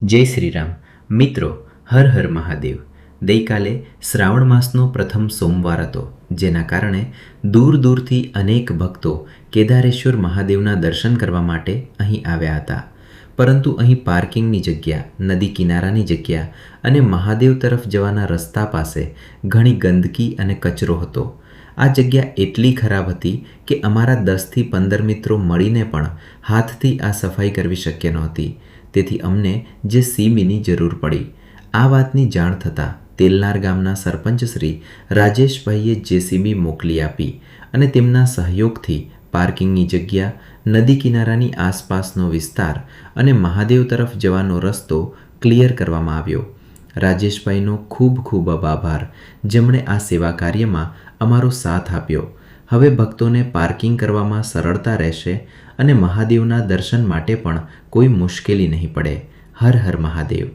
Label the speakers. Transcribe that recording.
Speaker 1: જય શ્રી રામ. મિત્રો, હર હર મહાદેવ. ગઈકાલે શ્રાવણ માસનો પ્રથમ સોમવાર હતો, જેના કારણે દૂર દૂરથી અનેક ભક્તો કેદારેશ્વર મહાદેવના દર્શન કરવા માટે અહીં આવ્યા હતા. પરંતુ અહીં પાર્કિંગની જગ્યા, નદી કિનારાની જગ્યા અને મહાદેવ તરફ જવાના રસ્તા પાસે ઘણી ગંદકી અને કચરો હતો. આ જગ્યા એટલી ખરાબ હતી કે અમારા 10થી 15 મિત્રો મળીને પણ હાથથી આ સફાઈ કરવી શક્ય નહોતી. તેથી અમને જેસીબીની જરૂર પડી. આ વાતની જાણ થતાં તેલનાર ગામના સરપંચ શ્રી રાજેશભાઈએ જેસીબી મોકલી આપી અને તેમના સહયોગથી પાર્કિંગની જગ્યા, નદી કિનારાની આસપાસનો વિસ્તાર અને મહાદેવ તરફ જવાનો રસ્તો ક્લિયર કરવામાં આવ્યો. રાજેશભાઈનો ખૂબ ખૂબ આભાર, જેમણે આ સેવા કાર્યમાં અમારો સાથ આપ્યો. હવે ભક્તોને પાર્કિંગ કરવામાં સરળતા રહેશે અને મહાદેવના દર્શન માટે પણ કોઈ મુશ્કેલી નહીં પડે. હર હર મહાદેવ.